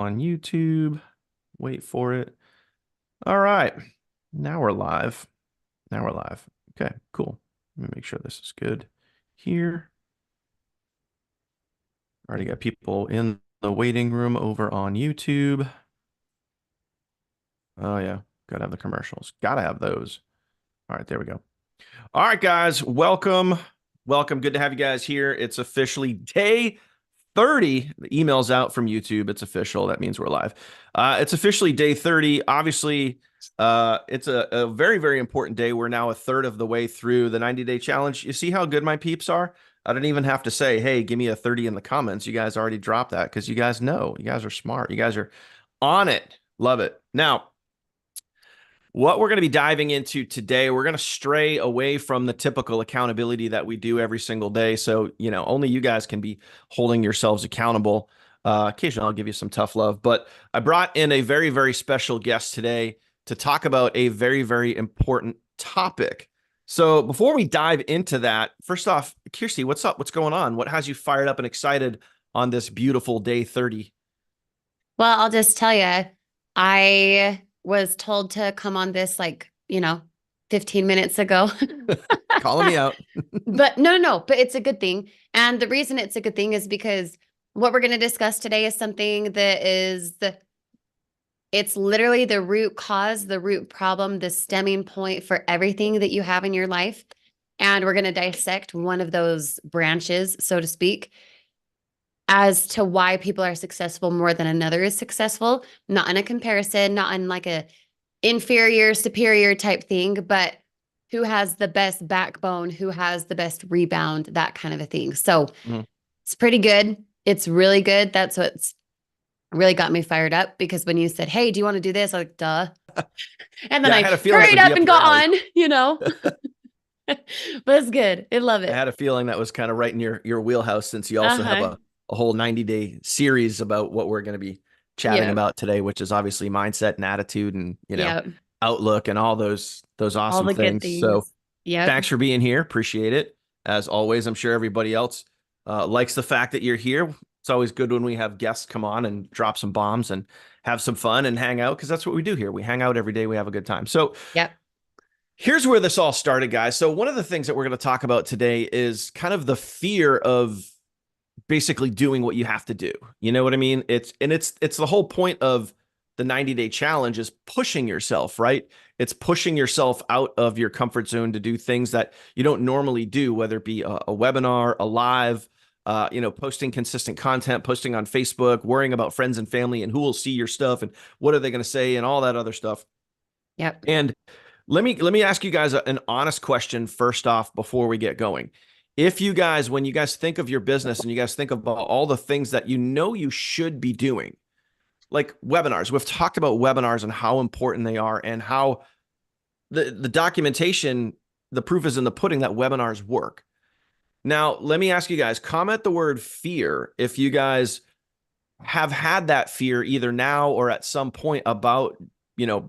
on YouTube. Wait for it. All right. Now we're live. Now we're live. Okay, cool. Let me make sure this is good here. Already got people in the waiting room over on YouTube. Oh, yeah. Gotta have the commercials. Gotta have those. All right, there we go. All right, guys. Welcome. Welcome. Good to have you guys here. It's officially day 30. The email's out from YouTube. It's official. That means we're live. It's officially day 30. Obviously, it's a very, very important day. We're now a third of the way through the 90-day challenge. You see how good my peeps are? I didn't even have to say, hey, give me a 30 in the comments. You guys already dropped that because you guys know. You guys are smart. You guys are on it. Love it. Now, what we're going to be diving into today, we're going to stray away from the typical accountability that we do every single day. So, only you guys can be holding yourselves accountable. Occasionally, I'll give you some tough love. But I brought in a very, very special guest today to talk about a very, very important topic. So before we dive into that, first off, Kirsty, what's up? What's going on? What has you fired up and excited on this beautiful day 30? Well, I'll just tell you, I was told to come on this 15 minutes ago. Calling me out. But no, but it's a good thing. And the reason it's a good thing is because what we're going to discuss today is something that it's literally the root cause, the root problem, the stemming point for everything that you have in your life. And we're going to dissect one of those branches, so to speak, as to why people are successful more than another is successful, not in a comparison, not in like a inferior, superior type thing, but who has the best backbone, who has the best rebound, that kind of a thing. So it's pretty good. It's really good. That's what's really got me fired up because when you said, hey, do you want to do this? I'm like, duh. And then Yeah, I I had a feeling it hurried would be up up and your got alley. on. But it's good. I love I it. had a feeling that was kind of right in your wheelhouse since you also have Uh-huh. a whole 90-day series about what we're going to be chatting Yeah. about today, which is obviously mindset and attitude and, Yeah. outlook and all those All awesome the good things. So things. Yep. thanks for being here. Appreciate it. As always, I'm sure everybody else likes the fact that you're here. It's always good when we have guests come on and drop some bombs and have some fun and hang out because that's what we do here. We hang out every day. We have a good time. So Yep. here's where this all started, guys. So one of the things that we're going to talk about today is kind of the fear of basically doing what you have to do. You know what I mean? It's the whole point of the 90-day challenge is pushing yourself, right? It's pushing yourself out of your comfort zone to do things that you don't normally do, whether it be a webinar, a live, posting consistent content, posting on Facebook, worrying about friends and family and who will see your stuff and what are they going to say and all that other stuff. Yep. And let me ask you guys an honest question first off before we get going. If you guys, when you guys think of your business and you guys think about all the things that you know you should be doing, like webinars, we've talked about webinars and how important they are and how the documentation, the proof is in the pudding that webinars work. Now, let me ask you guys, comment the word fear if you guys have had that fear either now or at some point about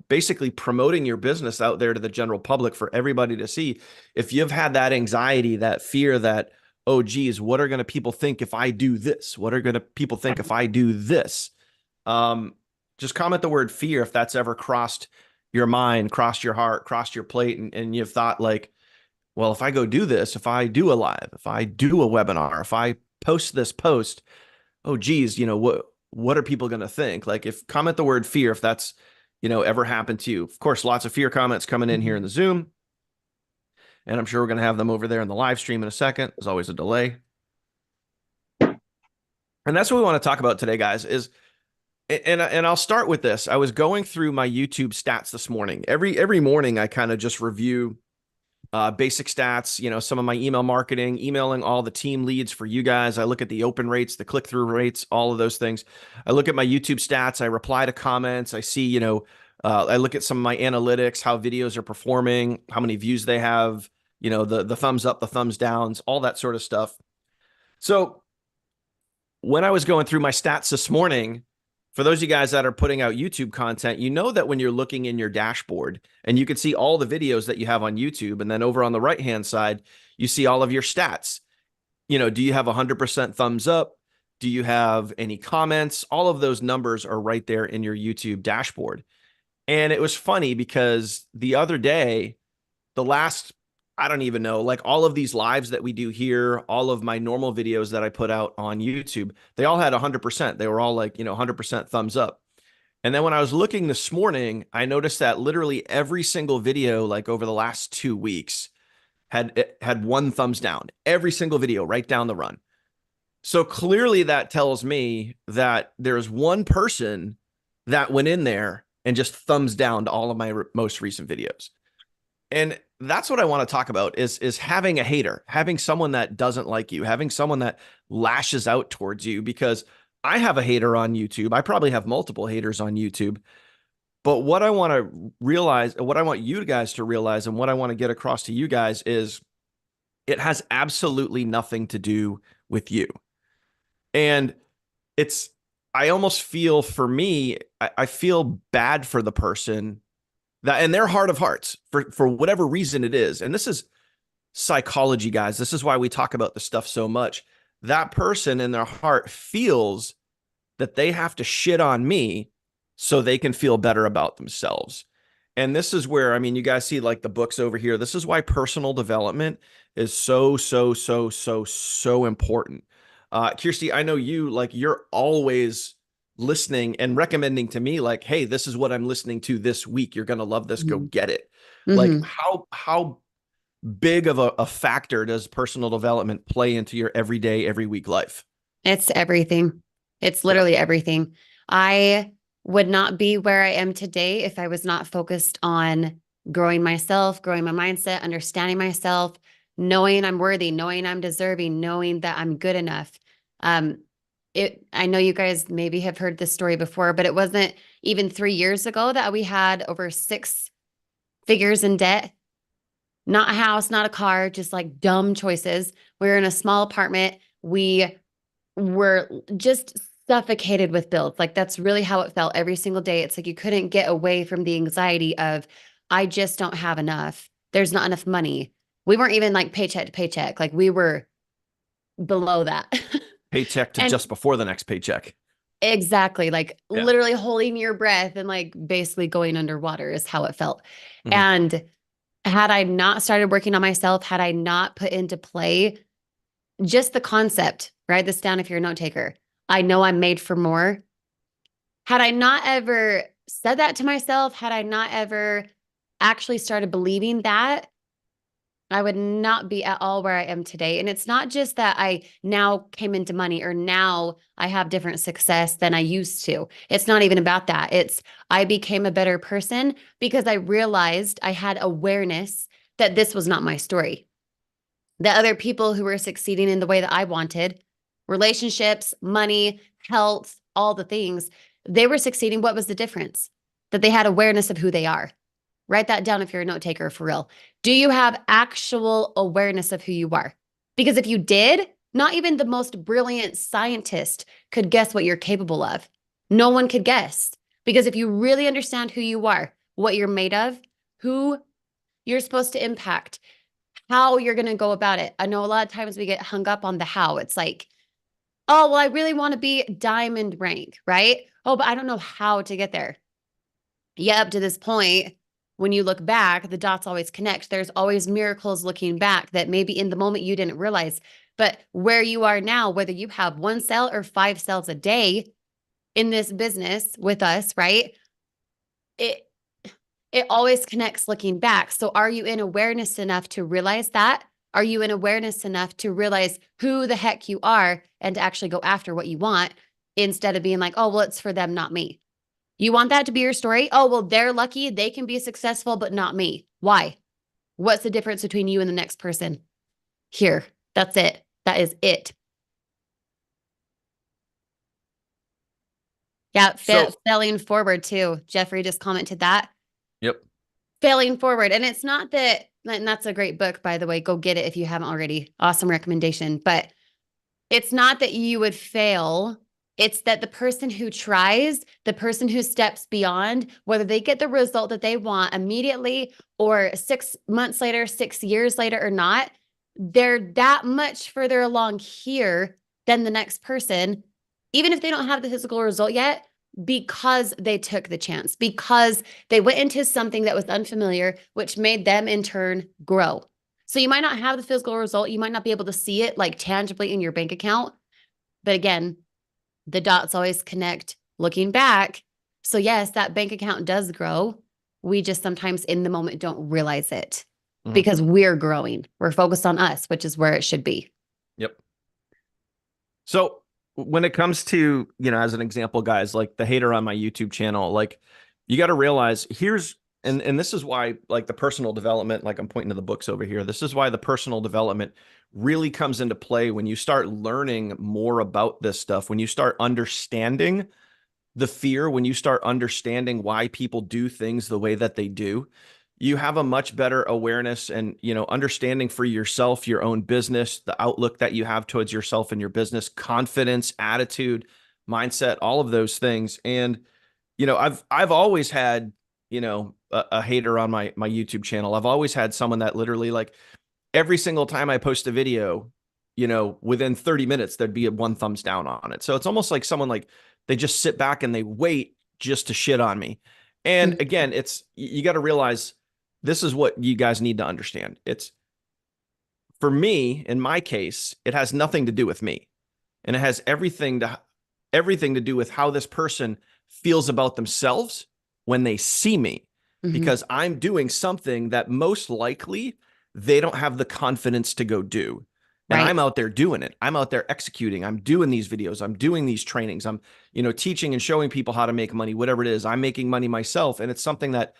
basically promoting your business out there to the general public for everybody to see. If you've had that anxiety, that fear that, oh geez, what are going to people think if I do this? What are going to people think if I do this? Just comment the word fear if that's ever crossed your mind, crossed your heart, crossed your plate, and you've thought like, well, if I go do this, if I do a live, if I do a webinar, if I post this post, oh geez, what are people going to think? Like, if comment the word fear if that's ever happened to you. Of course, lots of fear comments coming in here in the Zoom, and I'm sure we're going to have them over there in the live stream in a second. There's always a delay, and that's what we want to talk about today, guys. And I'll start with this. I was going through my YouTube stats this morning. Every morning, I kind of just review basic stats, some of my email marketing, emailing all the team leads for you guys. I look at the open rates, the click-through rates, all of those things. I look at my YouTube stats. I reply to comments. I see, I look at some of my analytics, how videos are performing, how many views they have, the thumbs up, the thumbs downs, all that sort of stuff. So when I was going through my stats this morning, for those of you guys that are putting out YouTube content, you know that when you're looking in your dashboard and you can see all the videos that you have on YouTube, and then over on the right-hand side, you see all of your stats. Do you have 100% thumbs up? Do you have any comments? All of those numbers are right there in your YouTube dashboard. And it was funny because the other day, the last, I don't even know, like all of these lives that we do here, all of my normal videos that I put out on YouTube, they all had 100%. They were all like, 100% thumbs up. And then when I was looking this morning, I noticed that literally every single video, like over the last 2 weeks, had one thumbs down. Every single video right down the run. So clearly that tells me that there's one person that went in there and just thumbs down to all of my most recent videos. And that's what I want to talk about is having a hater, having someone that doesn't like you, having someone that lashes out towards you, because I have a hater on YouTube. I probably have multiple haters on YouTube. But what I want to realize, what I want you guys to realize, and what I want to get across to you guys is it has absolutely nothing to do with you. And it's, I almost feel for me, I feel bad for the person that in their heart of hearts, for whatever reason it is. And this is psychology, guys. This is why we talk about this stuff so much. That person in their heart feels that they have to shit on me so they can feel better about themselves. And this is where, I mean, you guys see like the books over here. This is why personal development is so important. Kirsty, I know you, like, you're always listening and recommending to me, like, hey, this is what I'm listening to this week. You're going to love this. Go get it. Like, Mm-hmm. how big of a factor does personal development play into your everyday, every week life? It's everything. It's Yeah. literally everything. I would not be where I am today if I was not focused on growing myself, growing my mindset, understanding myself, knowing I'm worthy, knowing I'm deserving, knowing that I'm good enough. I know you guys maybe have heard this story before, but it wasn't even 3 years ago that we had over 6 figures in debt. Not a house, not a car, just like dumb choices. We were in a small apartment. We were just suffocated with bills. Like that's really how it felt every single day. It's like you couldn't get away from the anxiety of, I just don't have enough. There's not enough money. We weren't even like paycheck to paycheck. Like we were below that. Paycheck to And just before the next paycheck. exactly, like Yeah. literally holding your breath and like basically going underwater is how it felt. Mhm. And had I not started working on myself, had I not put into play just the concept, write this down if you're a note taker. I know I'm made for more. Had I not ever said that to myself, had I not ever actually started believing that, I would not be at all where I am today. And it's not just that I now came into money or now I have different success than I used to. It's not even about that. It's I became a better person because I realized I had awareness that this was not my story. That other people who were succeeding in the way that I wanted, relationships, money, health, all the things, they were succeeding. What was the difference? That they had awareness of who they are. Write that down if you're a note taker for real. Do you have actual awareness of who you are? Because if you did, not even the most brilliant scientist could guess what you're capable of. No one could guess. Because if you really understand who you are, what you're made of, who you're supposed to impact, how you're going to go about it. I know a lot of times we get hung up on the how. It's like, oh, well, I really want to be diamond rank, right? Oh, but I don't know how to get there. Yeah, up to this point, when you look back, the dots always connect. There's always miracles looking back that maybe in the moment you didn't realize. But where you are now, whether you have 1 sale or 5 sales a day in this business with us, right? It it always connects looking back. So are you in awareness enough to realize that? Are you in awareness enough to realize who the heck you are and to actually go after what you want instead of being like, oh, well, it's for them, not me. You want that to be your story? Oh, well, they're lucky. They can be successful, but not me. Why? What's the difference between you and the next person? Here. That's it. That is it. Yeah. So, Failing forward too. Jeffrey just commented that. yep. Failing forward. And it's not that, and that's a great book, by the way. Go get it if you haven't already. Awesome recommendation. But it's not that you would fail. It's that the person who tries, the person who steps beyond, whether they get the result that they want immediately or 6 months later, 6 years later or not, they're that much further along here than the next person even if they don't have the physical result yet, because they took the chance, because they went into something that was unfamiliar, which made them in turn grow. So you might not have the physical result, you might not be able to see it like tangibly in your bank account. But again, the dots always connect looking back. So, yes, that bank account does grow. We just sometimes in the moment don't realize it Mhm. because we're growing. We're focused on us, which is where it should be. Yep. So when it comes to, as an example, guys, like the hater on my YouTube channel, like you got to realize and this is why like the personal development, like I'm pointing to the books over here. This is why the personal development really comes into play when you start learning more about this stuff, when you start understanding the fear, when you start understanding why people do things the way that they do, you have a much better awareness and, understanding for yourself, your own business, the outlook that you have towards yourself and your business, confidence, attitude, mindset, all of those things. And, I've always had, a hater on my YouTube channel. I've always had someone that literally like every single time I post a video, within 30 minutes, there'd be a one thumbs down on it. So it's almost like someone like they just sit back and they wait just to shit on me. And Mhm. again, you got to realize this is what you guys need to understand. It's for me, in my case, it has nothing to do with me. And it has everything to do with how this person feels about themselves when they see me, Mhm. because I'm doing something that most likely they don't have the confidence to go do. And Right. I'm out there doing it. I'm out there executing. I'm doing these videos. I'm doing these trainings. I'm, teaching and showing people how to make money, whatever it is. I'm making money myself. And it's something that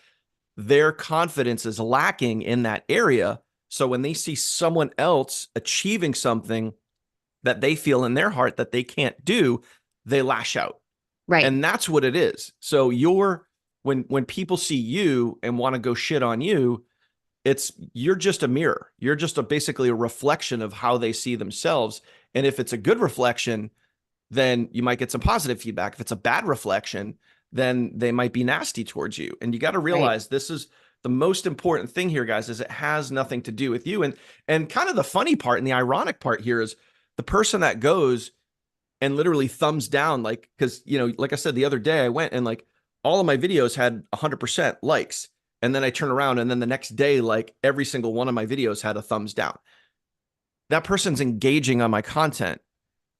their confidence is lacking in that area. So when they see someone else achieving something that they feel in their heart that they can't do, they lash out. Right. And that's what it is. So when people see you and want to go shit on you, you're just a mirror. You're just basically a reflection of how they see themselves. And if it's a good reflection, then you might get some positive feedback. If it's a bad reflection, then they might be nasty towards you. And you got to Right. realize this is the most important thing here, guys, is it has nothing to do with you. And kind of the funny part and the ironic part here is the person that goes and literally thumbs down, like, because like I said the other day, I went and like all of my videos had 100% likes. And then I turn around and then the next day, like every single one of my videos had a thumbs down. That person's engaging on my content.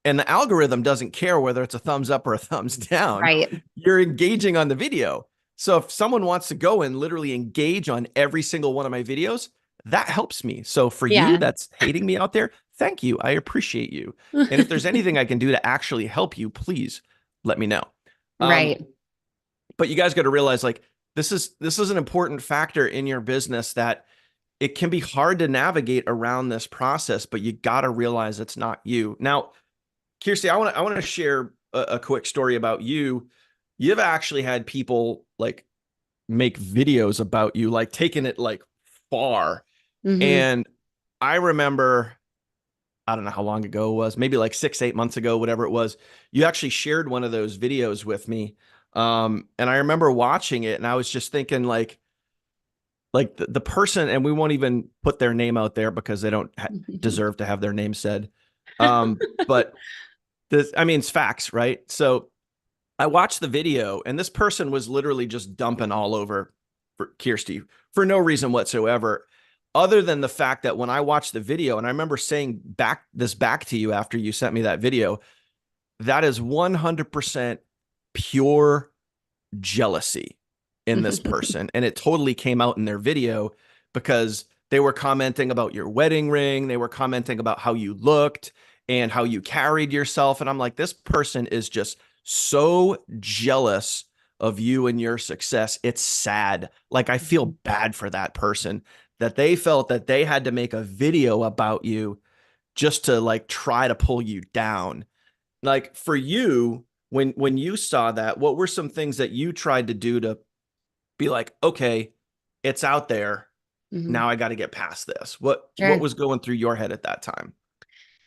And the algorithm doesn't care whether it's a thumbs up or a thumbs down. Right. You're engaging on the video. So if someone wants to go and literally engage on every single one of my videos, that helps me. So for you Yeah. that's hating me out there, thank you. I appreciate you. And if there's anything I can do to actually help you, please let me know. Um, Right. but you guys got to realize like this is an important factor in your business that it can be hard to navigate around this process, but you got to realize it's not you. Now, Kirsty, I want to share a quick story about you. You've actually had people like make videos about you, like taking it like far. Hmm. And I remember, I don't know how long ago it was, maybe like 6, 8 months ago, whatever it was. You actually shared one of those videos with me. And I remember watching it and I was just thinking like the person, and we won't even put their name out there because they don't deserve to have their name said. But I mean, it's facts, right? So I watched the video, and this person was literally just dumping all over for Kirsty for no reason whatsoever, other than the fact that when I watched the video, and I remember saying back to you after you sent me that video, that is 100% pure jealousy in this person. And it totally came out in their video because they were commenting about your wedding ring. They were commenting about how you looked and how you carried yourself. And I'm like, this person is just so jealous of you and your success. It's sad. Like, I feel bad for that person that they felt that they had to make a video about you just to like try to pull you down. Like for you, when you saw that, what were some things that you tried to do to be like, okay, it's out there. Hmm. Now I got to get past this. What Sure. was going through your head at that time?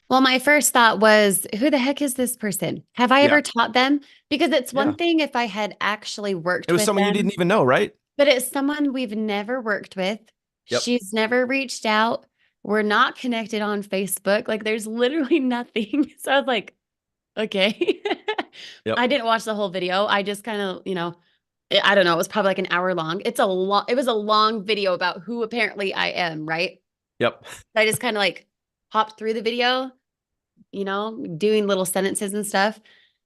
Well, my first thought was, who the heck is this person? Have I Yeah. ever taught them? Because it's Yeah. one thing if I had actually It worked was with someone you didn't them, even know, right? but it's someone we've never worked with. Yep. She's never reached out. We're not connected on Facebook. Like there's literally nothing. So I was like, Okay. Yep. I didn't watch the whole video. I just kind of, I don't know, it was probably like an hour long. It was a long video about who apparently I am, right? Yep. I just kind of like hopped through the video, doing little sentences and stuff.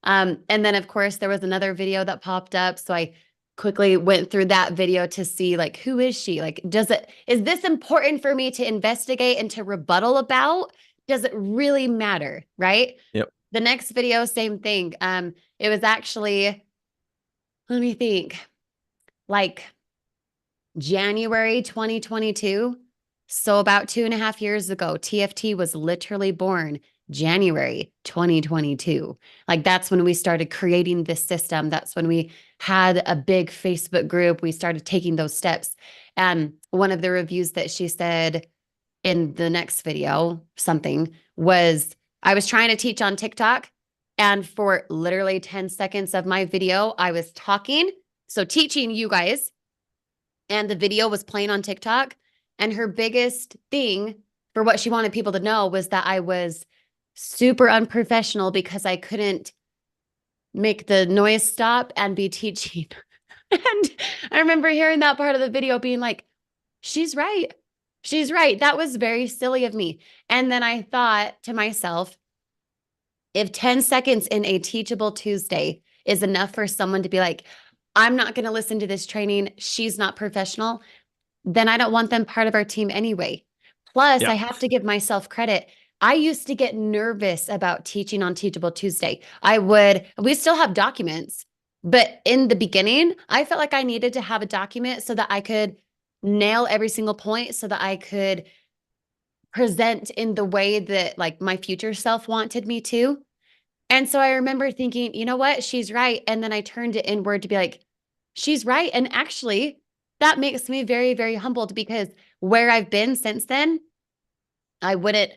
And then of course there was another video that popped up. So I quickly went through that video to see like, who is she? Like, is this important for me to investigate and to rebuttal about? Does it really matter? Right? Yep. The next video, same thing. It was actually, let me think, like January 2022. So about 2.5 years ago, TFT was literally born January 2022. Like that's when we started creating this system. That's when we had a big Facebook group. We started taking those steps. And one of the reviews that she said in the next video, something was, I was trying to teach on TikTok. And for literally 10 seconds of my video, I was talking. So teaching you guys, and the video was playing on TikTok. And her biggest thing for what she wanted people to know was that I was super unprofessional because I couldn't make the noise stop and be teaching. And I remember hearing that part of the video being like, she's right. She's right. That was very silly of me. And then I thought to myself, if 10 seconds in a teachable Tuesday is enough for someone to be like, I'm not going to listen to this training, she's not professional, then I don't want them part of our team anyway. Plus, I Yeah. have to give myself credit. I used to get nervous about teaching on Teachable Tuesday. We still have documents, but in the beginning, I felt like I needed to have a document so that I could nail every single point so that I could present in the way that like my future self wanted me to. And so I remember thinking, you know what? She's right. And then I turned it inward to be like, she's right. And actually, that makes me very, very humbled because where I've been since then, I wouldn't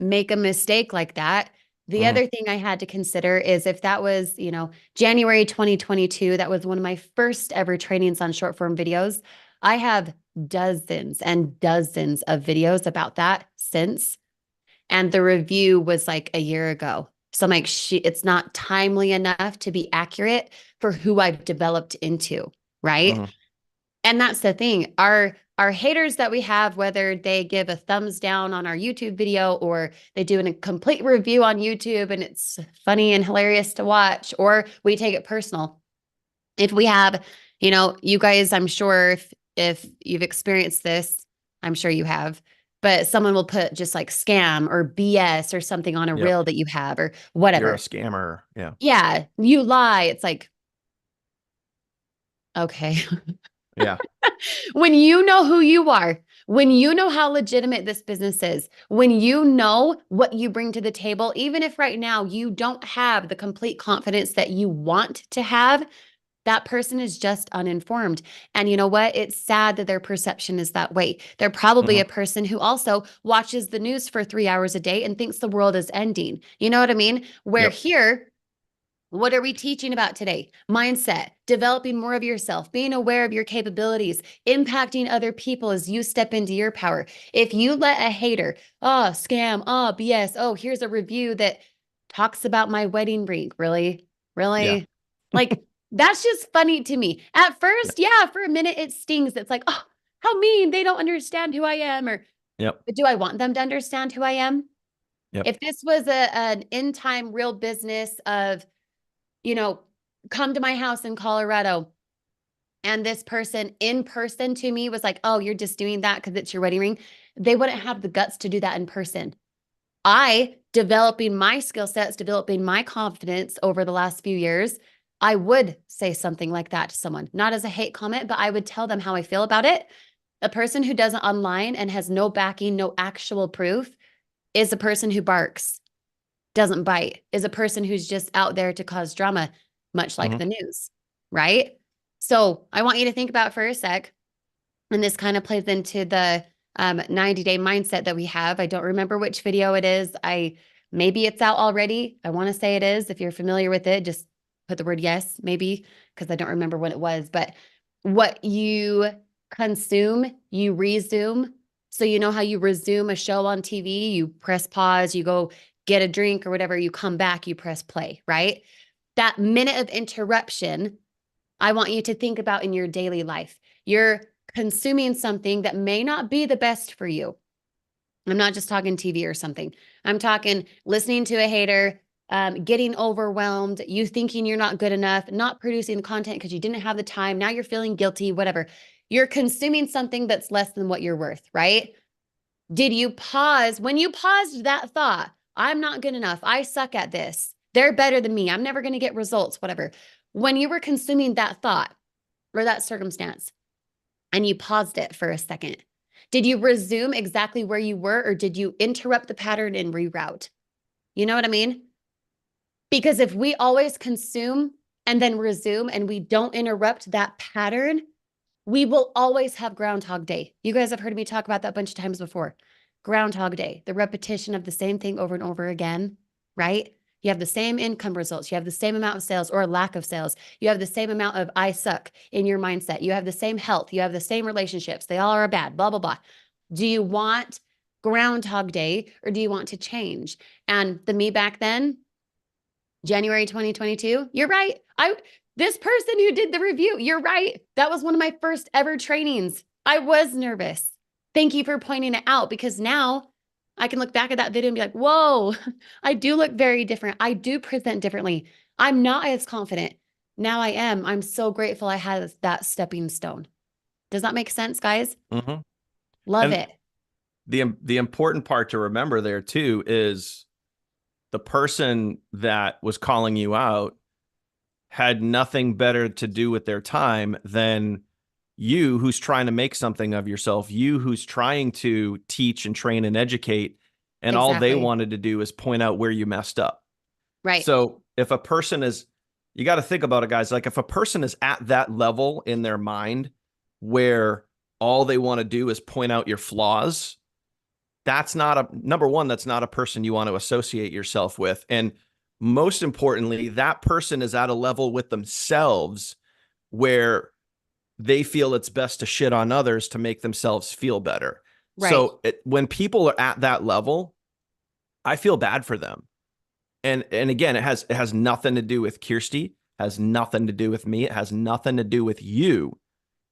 make a mistake like that. The Mhm. other thing I had to consider is if that was, January 2022, that was one of my first ever trainings on short form videos. I have dozens and dozens of videos about that since. And the review was like a year ago. So I'm like, it's not timely enough to be accurate for who I've developed into, right? Mhm. And that's the thing. Our haters that we have, whether they give a thumbs down on our YouTube video or they do a complete review on YouTube and it's funny and hilarious to watch, or we take it personal. If we have, you guys, I'm sure if you've experienced this, I'm sure you have, but someone will put just like scam or BS or something on a Yep. reel that you have or You're a whatever. scammer. Yeah. Yeah, you lie. It's like, okay. Yeah. When you know who you are, when you know how legitimate this business is, when you know what you bring to the table, even if right now you don't have the complete confidence that you want to have, that person is just uninformed. And you know what? It's sad that their perception is that way. They're probably a Mhm. person who also watches the news for 3 hours a day and thinks the world is ending. You know what I mean? Where Yep. here, what are we teaching about today? Mindset, developing more of yourself, being aware of your capabilities, impacting other people as you step into your power. If you let a hater, oh, scam, oh, BS, oh, here's a review that talks about my wedding ring. Really? Yeah. Really? Like, that's just funny to me. At Yeah. first, yeah, for a minute it stings. It's like, oh, how mean. They don't understand who I am. Yep. But do I want them to understand who I am? Yep. If this was an in time real business of, you know, come to my house in Colorado. And this person in person to me was like, oh, you're just doing that because it's your wedding ring. They wouldn't have the guts to do that in person. I, developing my skill sets, developing my confidence over the last few years, I would say something like that to someone, not as a hate comment, but I would tell them how I feel about it. A person who does it online and has no backing, no actual proof is a person who barks, doesn't bite, is a person who's just out there to cause drama, much like Mhm. the news, right? So I want you to think about for a sec, and this kind of plays into the 90-day mindset that we have. I don't remember which video it is. Maybe it's out already. I want to say it is. If you're familiar with it, just put the word yes, maybe, because I don't remember when it was. But what you consume, you resume. So you know how you resume a show on TV, you press pause, you go get a drink or whatever, you come back, you press play, right? That minute of interruption, I want you to think about in your daily life. You're consuming something that may not be the best for you. I'm not just talking TV or something. I'm talking listening to a hater, getting overwhelmed, you thinking you're not good enough, not producing the content because you didn't have the time. Now you're feeling guilty, whatever. You're consuming something that's less than what you're worth, right? Did you pause when you paused that thought? I'm not good enough. I suck at this. They're better than me. I'm never going to get results, whatever. When you were consuming that thought or that circumstance and you paused it for a second, did you resume exactly where you were or did you interrupt the pattern and reroute? You know what I mean? Because if we always consume and then resume and we don't interrupt that pattern, we will always have Groundhog Day. You guys have heard me talk about that a bunch of times before. Groundhog Day, the repetition of the same thing over and over again, right? You have the same income results. You have the same amount of sales or lack of sales. You have the same amount of I suck in your mindset. You have the same health. You have the same relationships. They all are bad, blah, blah, blah. Do you want Groundhog Day or do you want to change? And the me back then, January 2022, you're right. This person who did the review, you're right. That was one of my first ever trainings. I was nervous. Thank you for pointing it out because now I can look back at that video and be like, whoa, I do look very different. I do present differently. I'm not as confident. Now I am. I'm so grateful I had that stepping stone. Does that make sense, guys? Mm-hmm. Love And it. the important part to remember there too is the person that was calling you out had nothing better to do with their time than you who's trying to make something of yourself, you who's trying to teach and train and educate, and all they Exactly. wanted to do is point out where you messed up. Right. So if a person is, you got to think about it, guys. Like if a person is at that level in their mind where all they want to do is point out your flaws, that's not a number one, that's not a person you want to associate yourself with. And most importantly, that person is at a level with themselves where they feel it's best to shit on others to make themselves feel better. Right. So when people are at that level, I feel bad for them. And again, it has nothing to do with Kirsty, has nothing to do with me, it has nothing to do with you,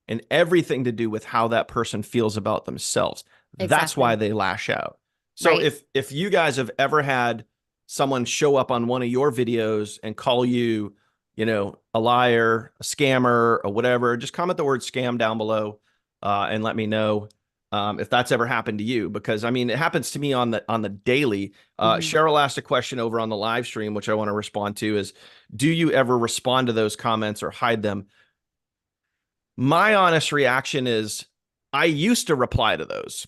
and everything to do with how that person feels about themselves. That's why Exactly. they lash out. So Right. if you guys have ever had someone show up on one of your videos and call you, a liar, a scammer, or whatever, just comment the word scam down below and let me know if that's ever happened to you. Because I mean, it happens to me on the daily. Mhm. Cheryl asked a question over on the live stream, which I want to respond to is, do you ever respond to those comments or hide them? My honest reaction is I used to reply to those.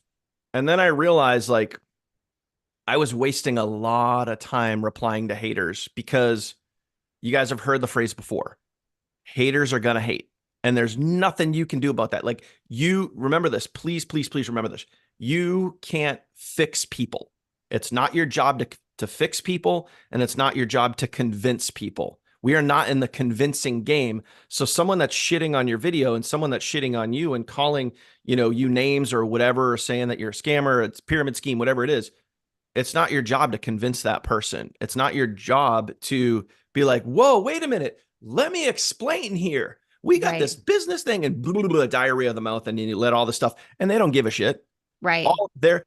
And then I realized like I was wasting a lot of time replying to haters because you guys have heard the phrase before. Haters are going to hate. And there's nothing you can do about that. Like you remember this, please, please, please remember this. You can't fix people. It's not your job to fix people, and it's not your job to convince people. We are not in the convincing game. So someone that's shitting on your video and someone that's shitting on you and calling, you names or whatever, or saying that you're a scammer, it's pyramid scheme, whatever it is, it's not your job to convince that person. It's not your job to be like, whoa, wait a minute. Let me explain here. We got Right. this business thing and blah, blah, blah, diarrhea of the mouth, and you let all this stuff, and they don't give a shit. Right. All their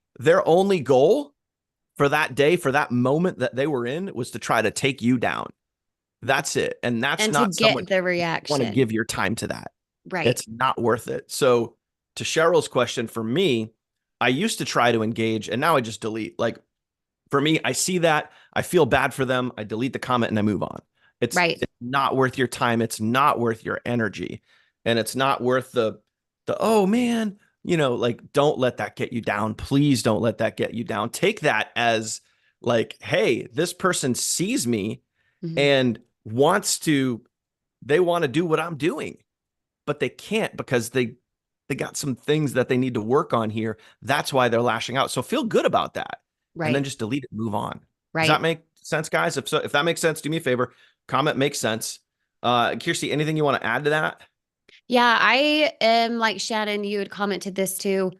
only goal for that day, for that moment that they were in, was to try to take you down. That's it. And that's And to not someone get the you want to reaction. give your time to that. Right. It's not worth it. So to Cheryl's question, for me, I used to try to engage and now I just delete. Like for me, I see that, I feel bad for them, I delete the comment and I move on. Right. It's not worth your time, it's not worth your energy, and it's not worth the oh man, like don't let that get you down. Please don't let that get you down. Take that as like, hey, this person sees me Mhm. and they want to do what I'm doing, but they can't because they got some things that they need to work on here. That's why they're lashing out. So feel good about that and then Right. just delete it, move on. Does that Right. make sense, guys? If so, if that makes sense, do me a favor, comment makes sense. Kirsty, anything you want to add to that? Yeah, I am like Shannon, you had commented this too.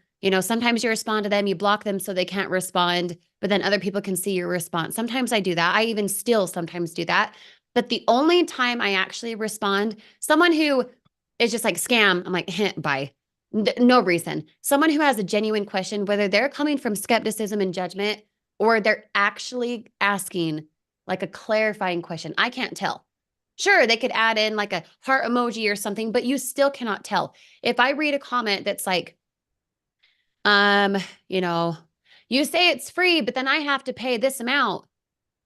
Sometimes you respond to them, you block them so they can't respond, but then other people can see your response. Sometimes I do that. I even still sometimes do that. But the only time I actually respond, someone who is just like scam, I'm like, bye. No reason. Someone who has a genuine question, whether they're coming from skepticism and judgment or they're actually asking like a clarifying question, I can't tell. Sure, they could add in like a heart emoji or something, but you still cannot tell. If I read a comment that's like, um, you know, you say it's free, but then I have to pay this amount.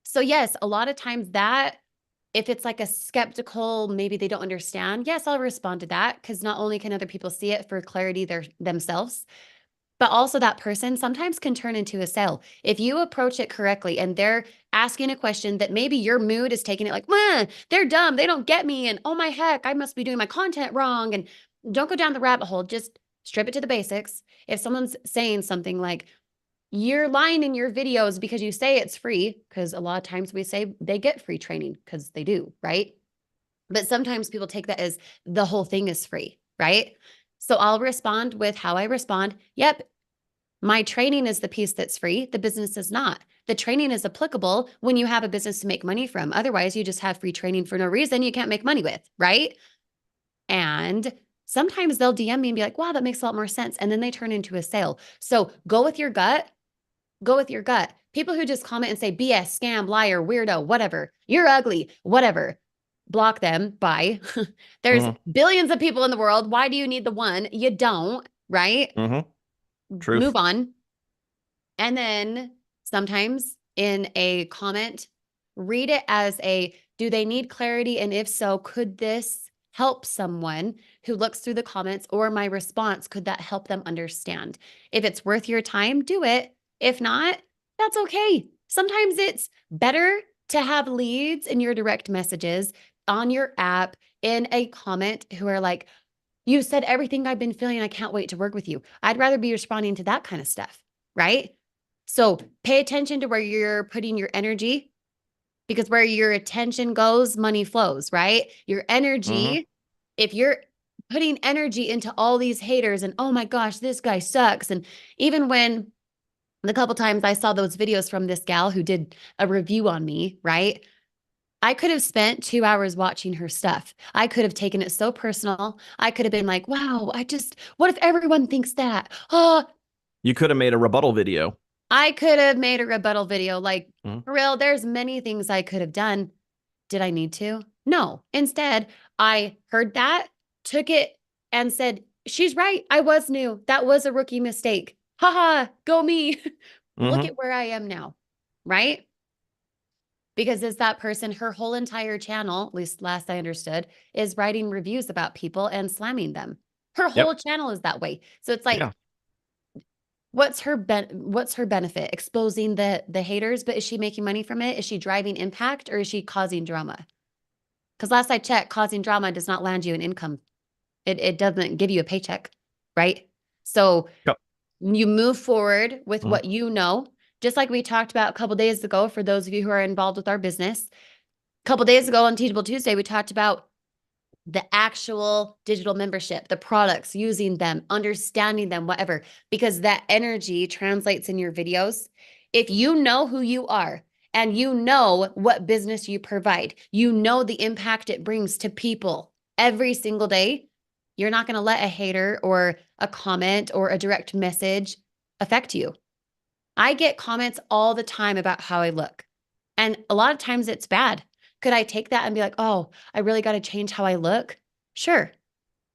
So yes, a lot of times that if it's like a skeptical, maybe they don't understand, yes, I'll respond to that because not only can other people see it for clarity themselves, but also that person sometimes can turn into a sale. If you approach it correctly and they're asking a question that maybe your mood is taking it like, man, they're dumb, they don't get me, and oh my heck, I must be doing my content wrong. And don't go down the rabbit hole, just strip it to the basics. If someone's saying something like, you're lying in your videos because you say it's free, because a lot of times we say they get free training because they do, right? But sometimes people take that as the whole thing is free, right? So I'll respond with how I respond. Yep, my training is the piece that's free. The business is not. The training is applicable when you have a business to make money from. Otherwise, you just have free training for no reason you can't make money with, right? And sometimes they'll DM me and be like, wow, that makes a lot more sense. And then they turn into a sale. So go with your gut. Go with your gut. People who just comment and say BS, scam, liar, weirdo, whatever, you're ugly, whatever, block them. Bye. There's Mm-hmm. billions of people in the world. Why do you need the one? You don't, right? Mm-hmm. Move Truth. on. And then sometimes in a comment, read it as a, do they need clarity? And if so, could this help someone who looks through the comments, or my response, could that help them understand? If it's worth your time, do it. If not, that's okay. Sometimes it's better to have leads in your direct messages on your app in a comment who are like, you said everything I've been feeling. I can't wait to work with you. I'd rather be responding to that kind of stuff, right? So pay attention to where you're putting your energy, because where your attention goes, money flows, right? Your Mm-hmm. energy, if you're putting energy into all these haters and, oh my gosh, this guy sucks. And even when the couple times I saw those videos from this gal who did a review on me, right? I could have spent 2 hours watching her stuff. I could have taken it so personal. I could have been like, wow, what if everyone thinks that? Oh, You could have made a rebuttal video. I could have made a rebuttal video. Like, Mm-hmm. for real, there's many things I could have done. Did I need to? No. Instead, I heard that, took it, and said, she's right. I was new. That was a rookie mistake. Haha, go me. Look Mm-hmm. at where I am now, right? Because is that person, her whole entire channel, at least last I understood, is writing reviews about people and slamming them. Her whole Yep. channel is that way. So it's Yeah. like, what's her benefit? Exposing the haters, but is she making money from it? Is she driving impact, or is she causing drama? Because last I checked, causing drama does not land you an income. It doesn't give you a paycheck, right? So Yep. you move forward with Mm-hmm. what you know, just like we talked about a couple days ago for those of you who are involved with our business. A couple days ago on Teachable Tuesday, we talked about the actual digital membership, the products, using them, understanding them, whatever, because that energy translates in your videos. If you know who you are and you know what business you provide, you know the impact it brings to people every single day, you're not going to let a hater or a comment or a direct message affect you. I get comments all the time about how I look. And a lot of times it's bad. Could I take that and be like, oh, I really got to change how I look? Sure.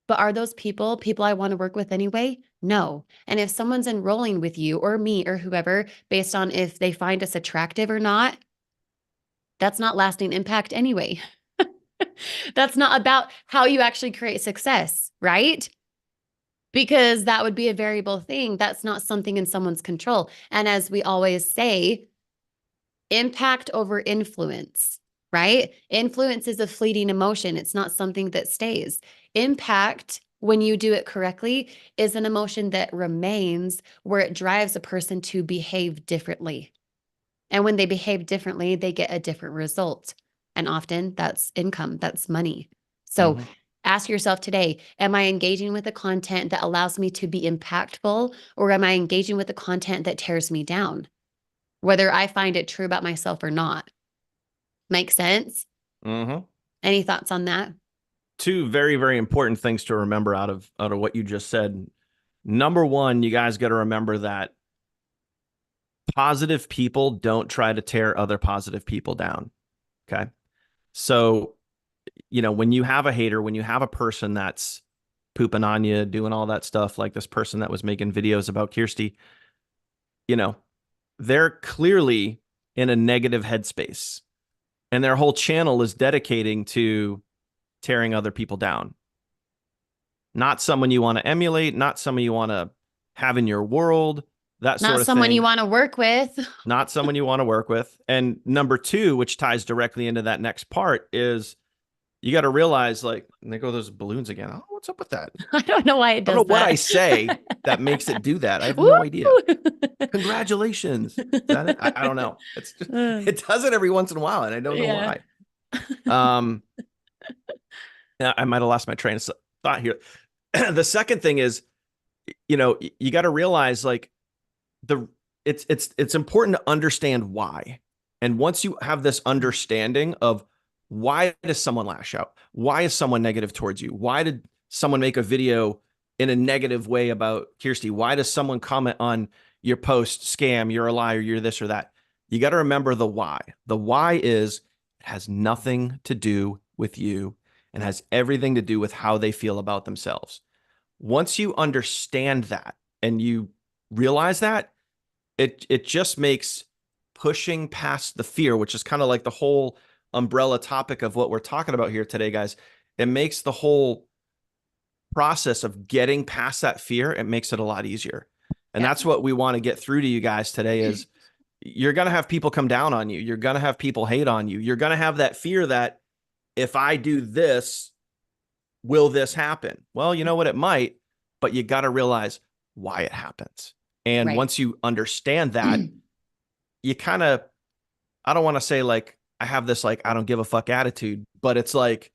But are those people I want to work with anyway? No. And if someone's enrolling with you or me or whoever based on if they find us attractive or not, that's not lasting impact anyway. That's not about how you actually create success, right? Because that would be a variable thing. That's not something in someone's control. And as we always say, impact over influence, right? Influence is a fleeting emotion. It's not something that stays. Impact, when you do it correctly, is an emotion that remains, where it drives a person to behave differently. And when they behave differently, they get a different result. And often that's income, that's money. So Mm-hmm. Ask yourself today, am I engaging with the content that allows me to be impactful, or am I engaging with the content that tears me down? Whether I find it true about myself or not. Make sense? Mm-hmm. Any thoughts on that? Two very, very important things to remember out of what you just said. Number one, you guys got to remember that positive people don't try to tear other positive people down. Okay. So, when you have a hater, when you have a person that's pooping on you, doing all that stuff, like this person that was making videos about Kirsty, you know, they're clearly in a negative headspace and their whole channel is dedicating to tearing other people down. Not someone you want to emulate, not someone you want to have in your world, that Not sort of someone you thing. want to work with. Not someone you want to work with. And number two, which ties directly into that next part, is you got to realize, like, and there go those balloons again. Oh, what's up with that? I don't know why it I don't know does what I that. say that makes it do that. I have Woo! no idea. Congratulations. Is that it? I don't know. It's just, it does it every once in a while, and I don't know Yeah. why. Um, I might have lost my train of thought here. The second thing is, you got to realize, like, the it's important to understand why. And once you have this understanding of why does someone lash out? Why is someone negative towards you? Why did someone make a video in a negative way about Kirsty? Why does someone comment on your post, scam, you're a liar, you're this or that? You got to remember the why. The why is it has nothing to do with you and has everything to do with how they feel about themselves. Once you understand that and you realize that, it just makes pushing past the fear, which is kind of like the whole umbrella topic of what we're talking about here today, guys. It makes the whole process of getting past that fear, it makes it a lot easier. And Yeah. that's what we want to get through to you guys today is you're going to have people come down on you. You're going to have people hate on you. You're going to have that fear that if I do this, will this happen? Well, you know what? It might, but you got to realize why it happens. And Right. once you understand that, you kind of, I don't want to say like, I have this like, I don't give a fuck attitude, but it's like,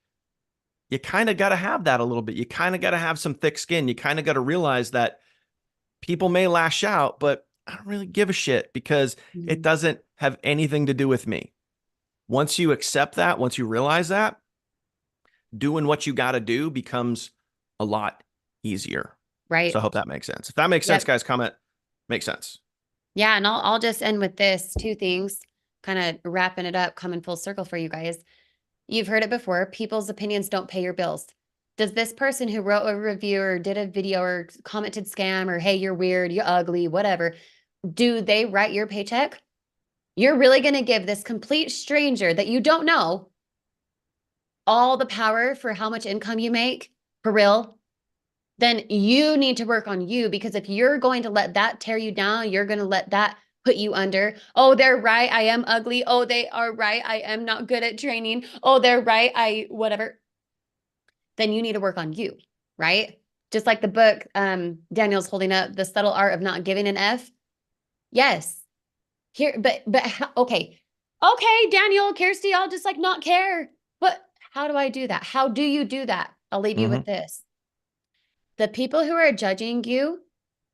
you kind of got to have that a little bit. You kind of got to have some thick skin. You kind of got to realize that people may lash out, but I don't really give a shit because it doesn't have anything to do with me. Once you accept that, once you realize that, doing what you got to do becomes a lot easier. So I Right. hope that makes sense. If that makes sense, Yep. guys, comment. Makes sense. Yeah. And I'll just end with this two things, kind of wrapping it up, coming full circle for you guys. You've heard it before. People's opinions don't pay your bills. Does this person who wrote a review or did a video or commented scam or, hey, you're weird, you're ugly, whatever, do they write your paycheck? You're really going to give this complete stranger that you don't know all the power for how much income you make for real? Then you need to work on you, because if you're going to let that tear you down, you're going to let that put you under. Oh, they're right. I am ugly. Oh, they are right. I am not good at training. Oh, they're right. Whatever. Then you need to work on you, right? Just like the book Daniel's holding up, The Subtle Art of Not Giving an F. Yes. Here, but okay. Okay, Daniel, Kirsty, I'll just like not care. But how do I do that? How do you do that? I'll leave you Mm-hmm. with this. The people who are judging you,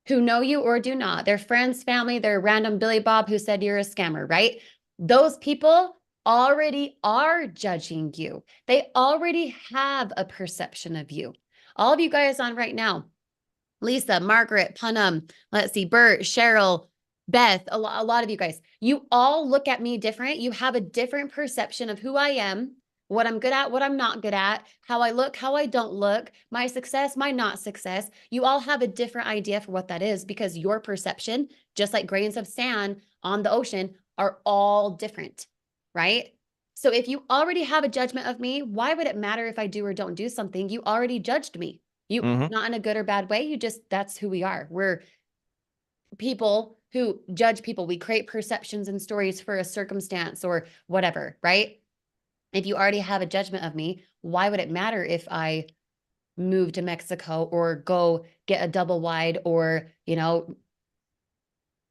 who know you or do not, their friends, family, their random Billy Bob who said you're a scammer, right? Those people already are judging you. They already have a perception of you. All of you guys on right now, Lisa, Margaret, Punham, let's see, Bert, Cheryl, Beth, a lot of you guys, you all look at me different. You have a different perception of who I am, what I'm good at, what I'm not good at, how I look, how I don't look, my success, my not success. You all have a different idea for what that is, because your perception, just like grains of sand on the ocean, are all different, right? So if you already have a judgment of me, why would it matter if I do or don't do something? You already judged me. You, Mm-hmm. not in a good or bad way. That's who we are. We're people who judge people. We create perceptions and stories for a circumstance or whatever, right? If you already have a judgment of me, why would it matter if I move to Mexico or go get a double wide or,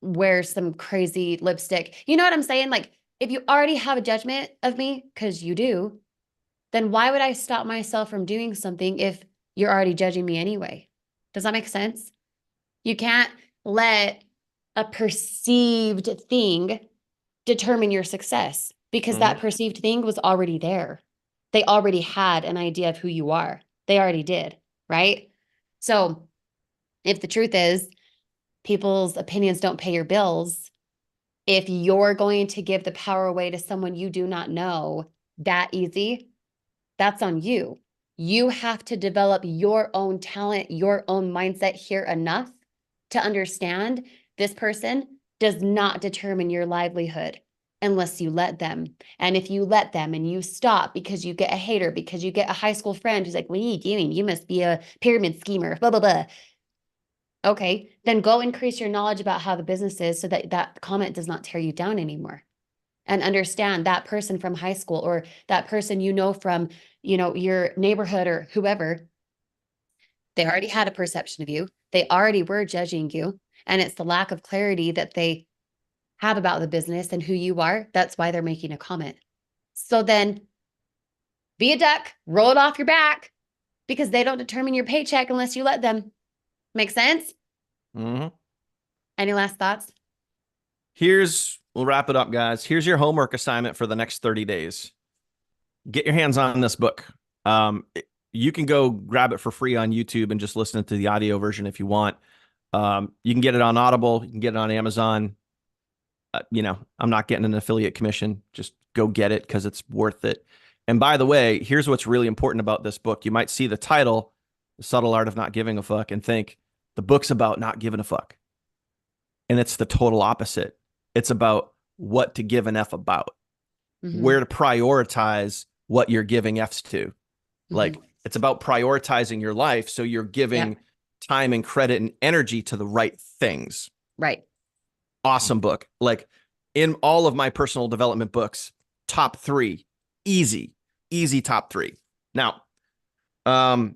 wear some crazy lipstick? You know what I'm saying? Like, if you already have a judgment of me, because you do, then why would I stop myself from doing something if you're already judging me anyway? Does that make sense? You can't let a perceived thing determine your success because Mm-hmm. that perceived thing was already there. They already had an idea of who you are. They already did, right? So if the truth is people's opinions don't pay your bills, if you're going to give the power away to someone you do not know that easy, that's on you. You have to develop your own talent, your own mindset here enough to understand this person does not determine your livelihood unless you let them. And if you let them and you stop because you get a hater, because you get a high school friend who's like, what are you doing? You must be a pyramid schemer, blah, blah, blah. Okay, then go increase your knowledge about how the business is so that that comment does not tear you down anymore. And understand that person from high school or that person you know from, your neighborhood or whoever, they already had a perception of you. They already were judging you. And it's the lack of clarity that they have about the business and who you are. That's why they're making a comment. So then be a duck, roll it off your back because they don't determine your paycheck unless you let them. Make sense? Mm-hmm. Any last thoughts? We'll wrap it up, guys. Here's your homework assignment for the next 30 days. Get your hands on this book. You can go grab it for free on YouTube and just listen to the audio version if you want. You can get it on Audible. You can get it on Amazon. I'm not getting an affiliate commission. Just go get it because it's worth it. And by the way, here's what's really important about this book. You might see the title, The Subtle Art of Not Giving a Fuck, and think the book's about not giving a fuck. And it's the total opposite. It's about what to give an F about, where to prioritize what you're giving Fs to. Like, it's about prioritizing your life so you're giving time and credit and energy to the right things. Right. Awesome book. Like, in all of my personal development books, top 3, easy top 3. Now, the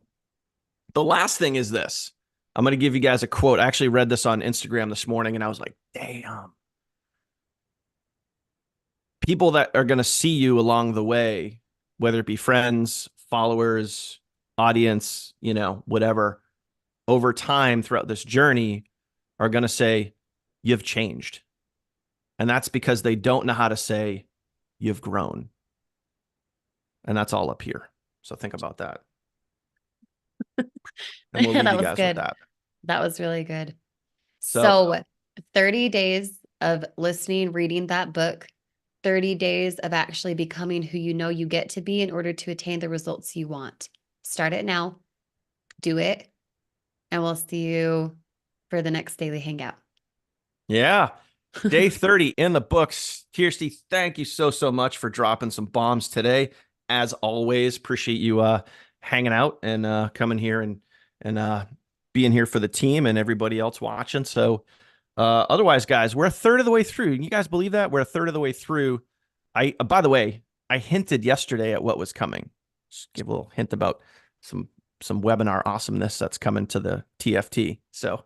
last thing is this. I'm going to give you guys a quote. I actually read this on Instagram this morning and I was like, damn. People that are going to see you along the way, whether it be friends, followers, audience, whatever, over time throughout this journey are going to say, you've changed. And that's because they don't know how to say, you've grown. And that's all up here. So think about that. And we'll leave That you was guys with good. that. That was really good. So, So 30 days of listening, reading that book, 30 days of actually becoming who you know you get to be in order to attain the results you want. Start it now, do it, and we'll see you for the next daily hangout. yeah. Day 30 in the books. Kirsty, thank you so much for dropping some bombs today. As always, appreciate you hanging out and coming here and being here for the team and everybody else watching. So otherwise, guys, we're a third of the way through. Can you guys believe that? We're a third of the way through. By the way, I hinted yesterday at what was coming. Just give a little hint about some webinar awesomeness that's coming to the TFT. So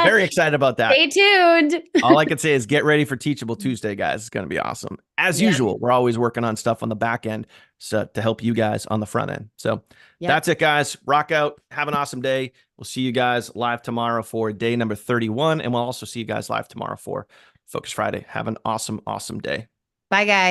very excited about that. Stay tuned. All I can say is get ready for Teachable Tuesday, guys. It's going to be awesome. As usual, we're always working on stuff on the back end to help you guys on the front end. So that's it, guys. Rock out. Have an awesome day. We'll see you guys live tomorrow for day number 31. And we'll also see you guys live tomorrow for Focus Friday. Have an awesome day. Bye, guys.